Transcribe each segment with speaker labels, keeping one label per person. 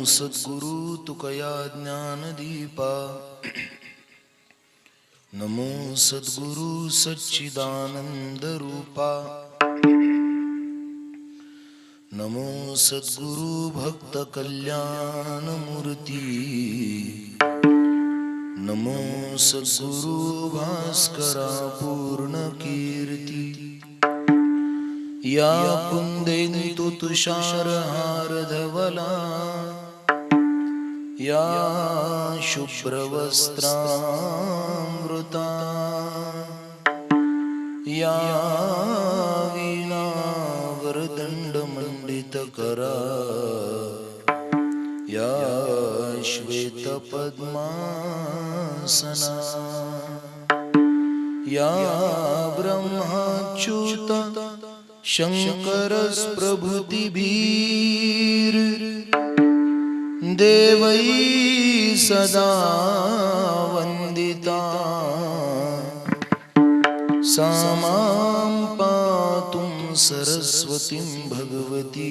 Speaker 1: सद्गुरु तुकया ज्ञानदीपा नमो सद्गुरु सच्चिदानंद रूपा नमो सद्गुरु भक्त कल्याण मूर्ती नमो सद्गुरु भास्करा पूर्ण कीर्ती या कुंदेंदु तुषार हार धवला या शुभ्रवस्त्रामृता या वीणा वरदंड मंडित करा या श्वेत पद्मासना या ब्रह्माच्युत शंकर प्रभृतिभीर देवै सदा वंदिता सा मां पातुं सरस्वतीं भगवती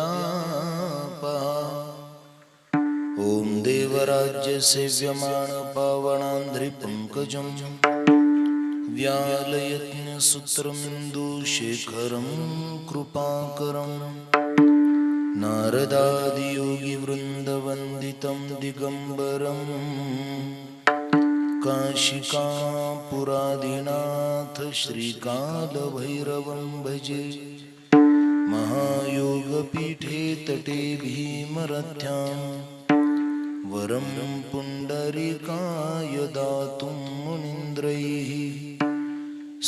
Speaker 1: निशेषजाड्यापा ॐ देवराज्य सेव्यमाण पावनान्द्रिपङ्कजं व्यालयज्ञसूत्रमिन्दुशेखरं कृपाकरं नारदादियोगिवृन्दवन्दितं दिगम्बरं काशिकापुरादिनाथ श्रीकालभैरवं भजे महायोगपीठे तटे भीमरथ्यां वरं पुण्डरीकाय दातुं मुनीन्द्रैः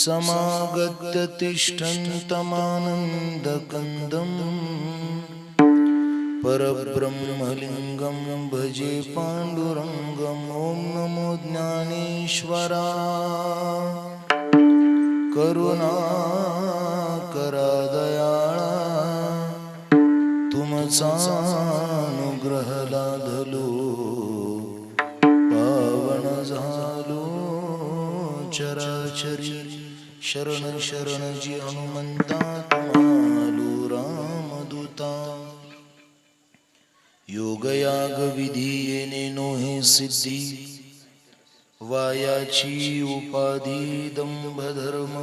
Speaker 1: समागत्य तिष्ठन्तमानन्दकन्दं परब्रह्मलिङ्गं भजे पाण्डुरङ्गं ॐ नमो ज्ञानेश्वरा करुणाकरा दयाळा तुमचा अनुग्रह लाधलो पावन झालो चराचरी शरण शरण जी हनुमंता तुम्हालो रामदूता योगयाग विधी येणे नोहे सिद्धी वायाची उपाधी दंभधर्म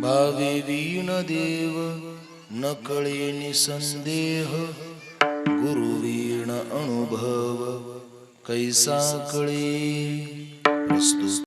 Speaker 1: भावे वीण देव न कळे निसंदेह गुरुवीण अनुभव कैसा कळे प्रस्तुत